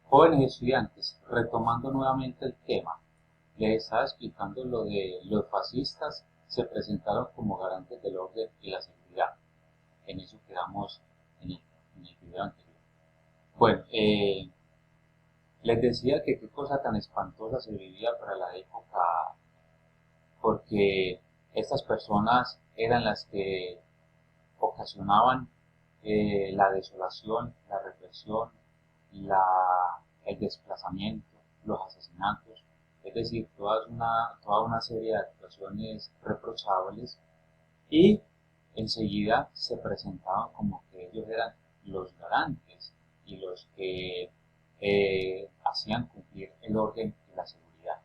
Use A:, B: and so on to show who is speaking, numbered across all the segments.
A: Jóvenes estudiantes, retomando nuevamente el tema, les estaba explicando lo de los fascistas se presentaron como garantes del orden y la seguridad. En eso quedamos en el video anterior. Bueno, les decía que qué cosa tan espantosa se vivía para la época, porque estas personas eran las que ocasionaban la desolación, la represión, el desplazamiento, los asesinatos, es decir, toda una serie de actuaciones reprochables y enseguida se presentaban como que ellos eran los garantes y los que hacían cumplir el orden y la seguridad.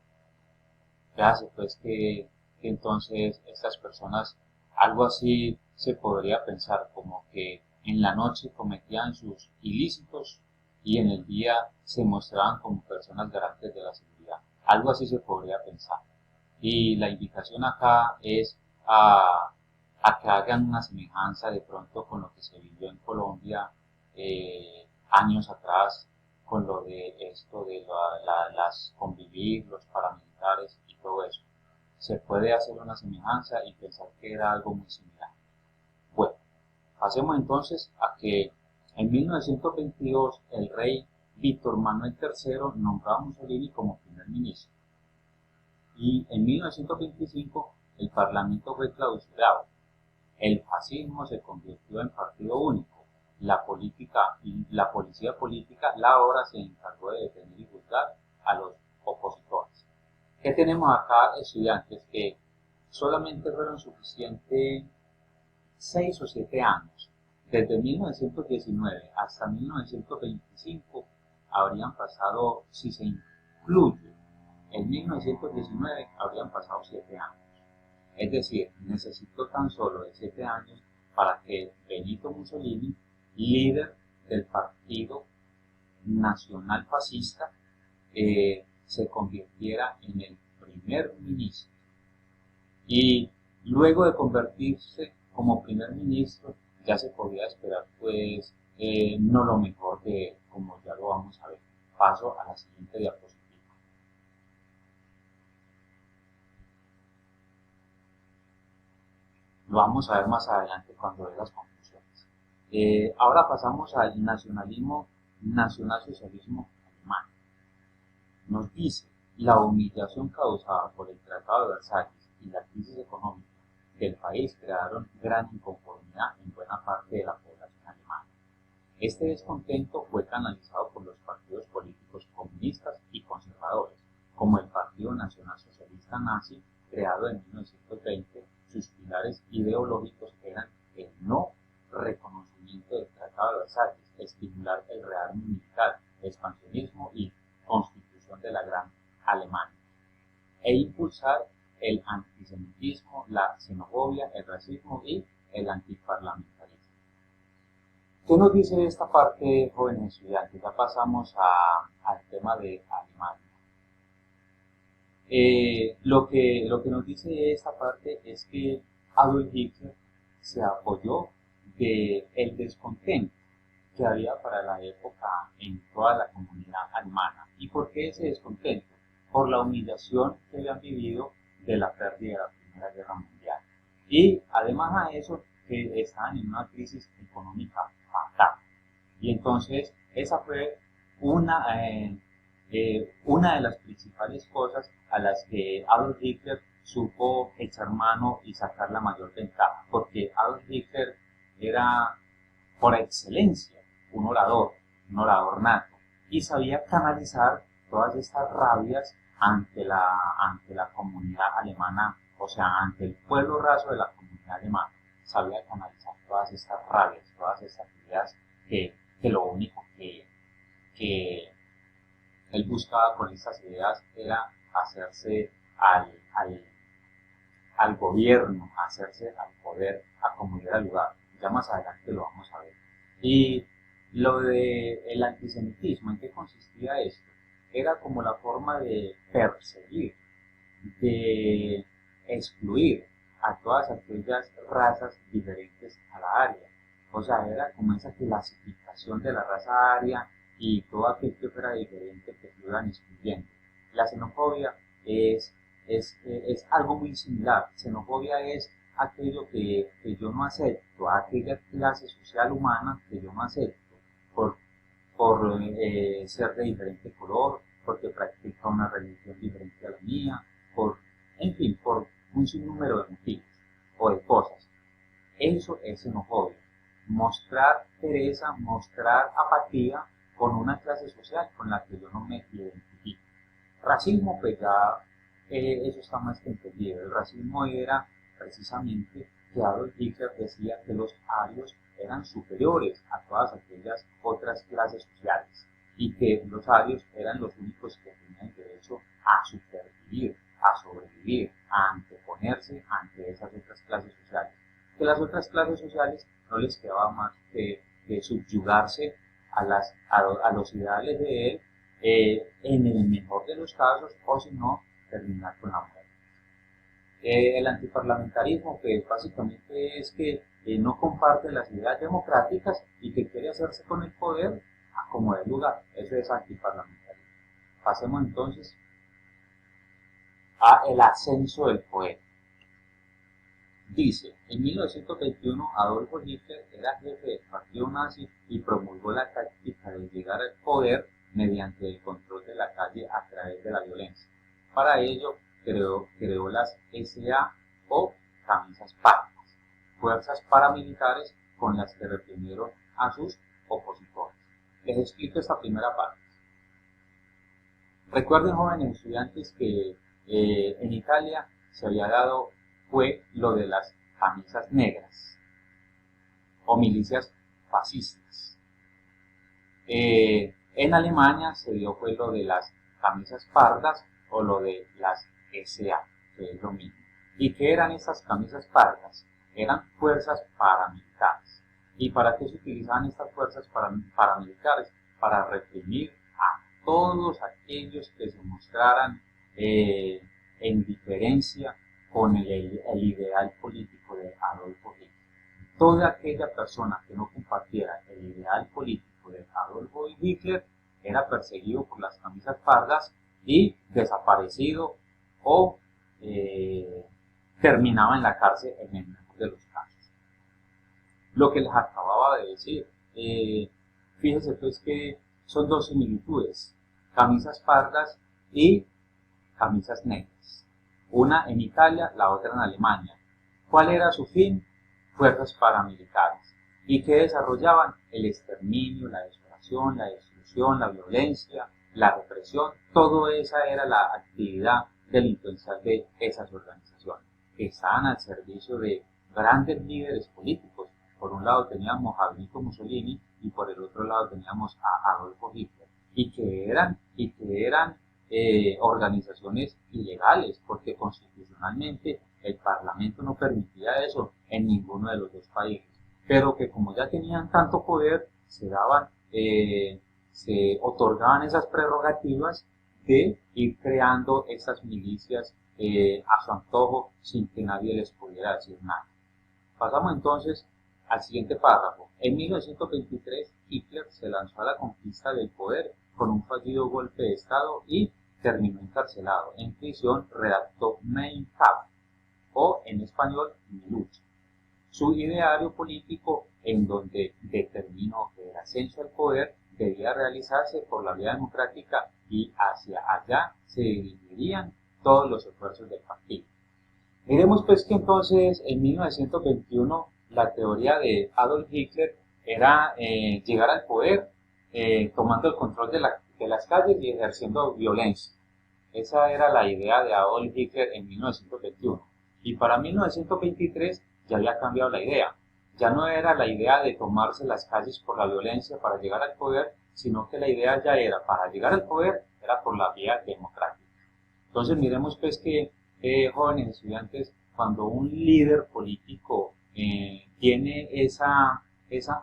A: Ya hace pues que entonces estas personas, algo así se podría pensar como que en la noche cometían sus ilícitos y en el día se mostraban como personas garantes de la seguridad. Algo así se podría pensar. Y la invitación acá es a que hagan una semejanza de pronto con lo que se vivió en Colombia años atrás, con lo de esto de las convivir, los paramilitares y todo eso. Se puede hacer una semejanza y pensar que era algo muy similar. Bueno, pasemos entonces a que en 1922 el rey Víctor Manuel III nombró a Mussolini como primer ministro y en 1925 el parlamento fue clausurado. El fascismo se convirtió en partido único. La policía política, la ahora se encargó de detener y juzgar a los opositores. ¿Qué tenemos acá, estudiantes? Que solamente fueron suficientes 6 o 7 años. Desde 1919 hasta 1925 habrían pasado, si se incluye en 1919, habrían pasado 7 años. Es decir, necesitó tan solo de 7 años para que Benito Mussolini, líder del Partido Nacional Fascista, se convirtiera en el primer ministro. Y luego de convertirse como primer ministro, ya se podía esperar, pues, no lo mejor de él, como ya lo vamos a ver. Paso a la siguiente diapositiva. Lo vamos a ver más adelante cuando vea las conclusiones. Ahora pasamos al nacionalismo, nacionalsocialismo alemán. Nos dice, la humillación causada por el Tratado de Versalles y la crisis económica del país crearon gran inconformidad en buena parte de la población alemana. Este descontento fue canalizado por los partidos políticos comunistas y conservadores, como el Partido Nacional Socialista Nazi, creado en 1920. Sus pilares ideológicos eran el no reconocimiento del Tratado de Versalles, estimular el rearme militar, el expansionismo y constitución de la Gran Alemania, e impulsar el antisemitismo, la xenofobia, el racismo y el antiparlamentarismo. ¿Qué nos dice esta parte, jóvenes estudiantes? Ya pasamos al tema de Alemania. Lo que nos dice esta parte es que Adolf Hitler se apoyó del descontento que había para la época en toda la comunidad alemana. ¿Y por qué ese descontento? Por la humillación que habían vivido de la pérdida de la Primera Guerra Mundial. Y además a eso, que estaban en una crisis económica fatal. Y entonces esa fue una, eh, una de las principales cosas a las que Adolf Hitler supo echar mano y sacar la mayor ventaja, porque Adolf Hitler era por excelencia un orador nato, y sabía canalizar todas estas rabias ante la comunidad alemana, o sea, ante el pueblo raso de la comunidad alemana. Sabía canalizar todas estas rabias, todas estas ideas que lo único que él buscaba con estas ideas era hacerse al, al gobierno, hacerse al poder, a como diera lugar. Ya más adelante lo vamos a ver. Y lo de el antisemitismo, ¿en qué consistía esto? Era como la forma de perseguir, de excluir a todas aquellas razas diferentes a la aria. O sea, era como esa clasificación de la raza aria y todo aquel que fuera diferente pues lo iban excluyendo. La xenofobia es algo muy similar. Xenofobia es aquello que yo no acepto, aquella clase social humana que yo no acepto por, por ser de diferente color, porque practica una religión diferente a la mía, en fin, por un sinnúmero de motivos o de cosas. Eso es xenofobia. Mostrar pereza, mostrar apatía con una clase social con la que yo no me identifico. Racismo, pues ya eso está más que entendido. El racismo era precisamente que Adolf Hitler decía que los arios eran superiores a todas aquellas otras clases sociales y que los arios eran los únicos que tenían derecho a supervivir, a sobrevivir, a anteponerse ante esas otras clases sociales. Que las otras clases sociales no les quedaba más que subyugarse a los ideales de él, en el mejor de los casos, o si no, terminar con la muerte. El antiparlamentarismo, pues básicamente es que no comparte las ideas democráticas y que quiere hacerse con el poder a como dé lugar. Eso es antiparlamentarismo. Pasemos entonces a el ascenso del poder. Dice, en 1921 Adolfo Hitler era jefe del partido nazi y promulgó la táctica de llegar al poder mediante el control de la calle a través de la violencia. Para ello creó las SA o camisas pardas, fuerzas paramilitares con las que reprimieron a sus opositores. Les explico esta primera parte. Recuerden, jóvenes estudiantes, que en Italia se había dado fue lo de las camisas negras o milicias fascistas. En Alemania se dio fue lo de las camisas pardas o lo de las SA, que es lo mismo. ¿Y qué eran estas camisas pardas? Eran fuerzas paramilitares. ¿Y para qué se utilizaban estas fuerzas paramilitares? Para reprimir a todos aquellos que se mostraran en diferencia con el ideal político de Adolfo Hitler. Toda aquella persona que no compartiera el ideal político de Adolfo Hitler era perseguido por las camisas pardas y desaparecido o terminaba en la cárcel en el mejor de los casos. Lo que les acababa de decir, fíjense pues que son dos similitudes, camisas pardas y camisas negras. Una en Italia, la otra en Alemania. ¿Cuál era su fin? Fuerzas paramilitares. ¿Y qué desarrollaban? El exterminio, la desolación, la destrucción, la violencia, la represión. Todo esa era la actividad delincuencial de esas organizaciones, que estaban al servicio de grandes líderes políticos. Por un lado teníamos a Benito Mussolini y por el otro lado teníamos a Adolfo Hitler. Y que eran organizaciones ilegales, porque constitucionalmente el Parlamento no permitía eso en ninguno de los dos países, pero que como ya tenían tanto poder, se otorgaban esas prerrogativas de ir creando estas milicias a su antojo sin que nadie les pudiera decir nada. Pasamos entonces al siguiente párrafo. En 1923 Hitler se lanzó a la conquista del poder con un fallido golpe de Estado y terminó encarcelado. En prisión redactó Mein Kampf, o en español, Mi lucha. Su ideario político, en donde determinó que el ascenso al poder debía realizarse por la vía democrática y hacia allá se dirigirían todos los esfuerzos del partido. Miremos pues que entonces en 1921 la teoría de Adolf Hitler era llegar al poder tomando el control de las calles y ejerciendo violencia. Esa era la idea de Adolf Hitler en 1921. Y para 1923 ya había cambiado la idea. Ya no era la idea de tomarse las calles por la violencia para llegar al poder, sino que la idea ya era, para llegar al poder, era por la vía democrática. Entonces miremos pues que, jóvenes estudiantes, cuando un líder político tiene esa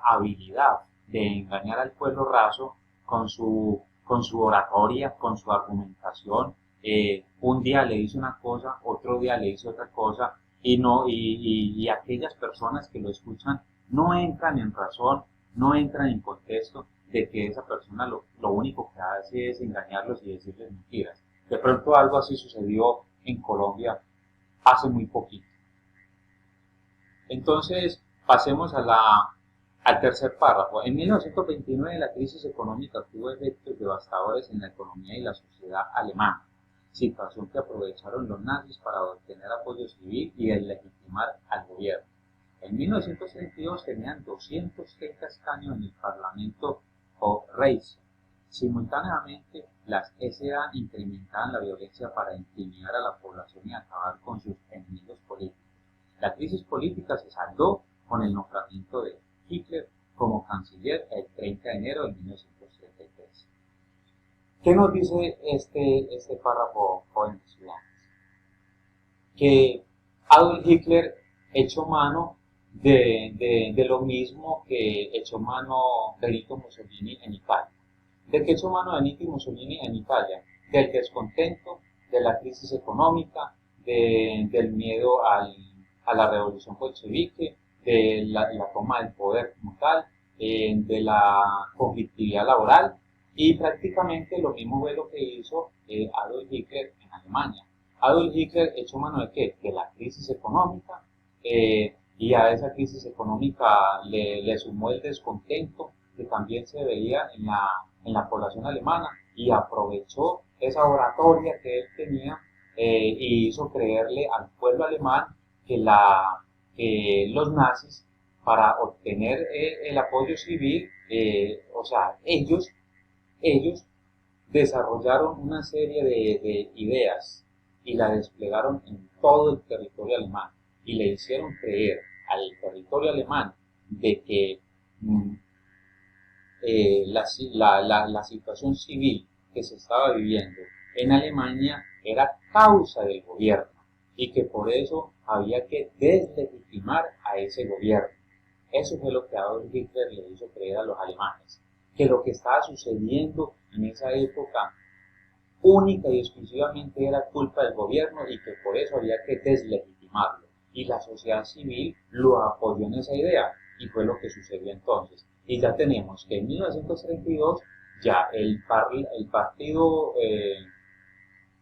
A: habilidad de engañar al pueblo raso con su oratoria, con su argumentación, un día le dice una cosa, otro día le dice otra cosa, y aquellas personas que lo escuchan no entran en razón, no entran en contexto, de que esa persona lo único que hace es engañarlos y decirles mentiras. De pronto algo así sucedió en Colombia hace muy poquito. Entonces, pasemos al tercer párrafo. En 1929 la crisis económica tuvo efectos devastadores en la economía y la sociedad alemana, situación que aprovecharon los nazis para obtener apoyo civil y deslegitimar al gobierno. En 1932 tenían 230 escaños en el Parlamento o Reich. Simultáneamente, las SA incrementaban la violencia para intimidar a la población y acabar con sus enemigos políticos. La crisis política se saldó con el nombramiento de Hitler como canciller el 30 de enero de 1933. ¿Qué nos dice este párrafo, jóvenes estudiantes? Que Adolf Hitler echó mano de lo mismo que echó mano Benito Mussolini en Italia. ¿De qué echó mano Benito Mussolini en Italia? Del descontento, de la crisis económica, del miedo a la revolución bolchevique, de la toma del poder como tal, de la conflictividad laboral, y prácticamente lo mismo fue lo que hizo Adolf Hitler en Alemania. Adolf Hitler echó mano de ¿qué? De la crisis económica, y a esa crisis económica le sumó el descontento que también se veía en la población alemana, y aprovechó esa oratoria que él tenía y hizo creerle al pueblo alemán que los nazis, para obtener el apoyo civil, o sea, ellos desarrollaron una serie de ideas y la desplegaron en todo el territorio alemán y le hicieron creer al territorio alemán de que la situación civil que se estaba viviendo en Alemania era causa del gobierno y que por eso había que deslegitimar a ese gobierno. Eso fue lo que Adolf Hitler le hizo creer a los alemanes, que lo que estaba sucediendo en esa época única y exclusivamente era culpa del gobierno y que por eso había que deslegitimarlo. Y la sociedad civil lo apoyó en esa idea y fue lo que sucedió entonces. Y ya tenemos que en 1932 ya el partido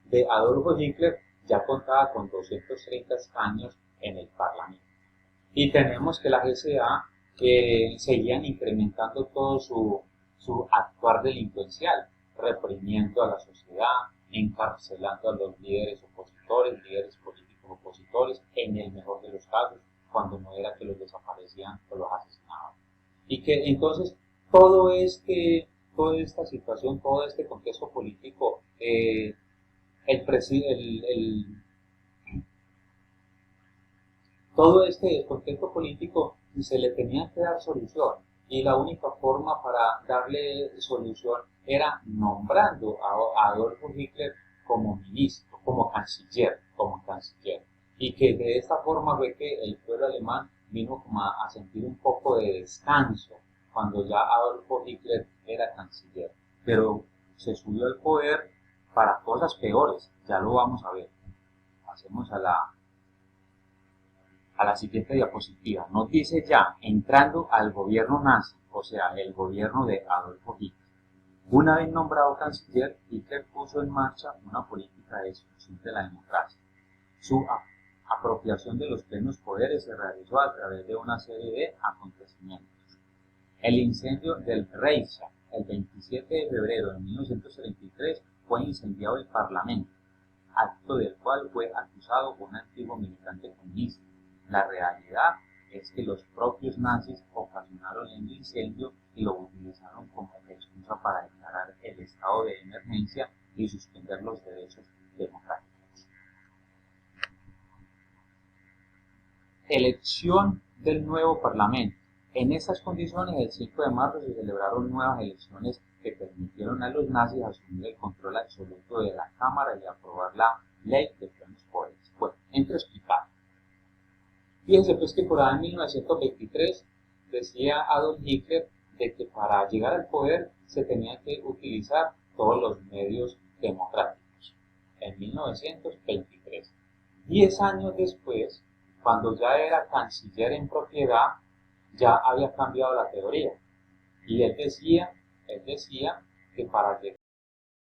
A: de Adolfo Hitler ya contaba con 230 escaños en el Parlamento. Y tenemos que la GCA seguían incrementando todo su actuar delincuencial, reprimiendo a la sociedad, encarcelando a los líderes opositores, líderes políticos opositores, en el mejor de los casos, cuando no era que los desaparecían o los asesinaban. Y que entonces toda esta situación, todo este contexto político, todo este descontento político se le tenía que dar solución, y la única forma para darle solución era nombrando a Adolfo Hitler como ministro, como canciller, y que de esta forma fue que el pueblo alemán vino como a sentir un poco de descanso cuando ya Adolfo Hitler era canciller, pero se subió al poder para cosas peores, ya lo vamos a ver. Pasemos a la siguiente diapositiva. Nos dice ya, entrando al gobierno nazi, o sea, el gobierno de Adolfo Hitler. Una vez nombrado canciller, Hitler puso en marcha una política de destrucción de la democracia. Su apropiación de los plenos poderes se realizó a través de una serie de acontecimientos. El incendio del Reichstag, el 27 de febrero de 1933, fue incendiado el Parlamento, acto del cual fue acusado un antiguo militante comunista. La realidad es que los propios nazis ocasionaron el incendio y lo utilizaron como excusa para declarar el estado de emergencia y suspender los derechos democráticos. Elección del nuevo Parlamento. En estas condiciones, el 5 de marzo se celebraron nuevas elecciones que permitieron a los nazis asumir el control absoluto de la Cámara y aprobar la ley de plenos poderes. Bueno, entro a explicar. Fíjense pues que por ahí en 1923 decía Adolf Hitler de que para llegar al poder se tenía que utilizar todos los medios democráticos. En 1923. 10 años después, cuando ya era canciller en propiedad, ya había cambiado la teoría. Y él decía Él decía que para llegar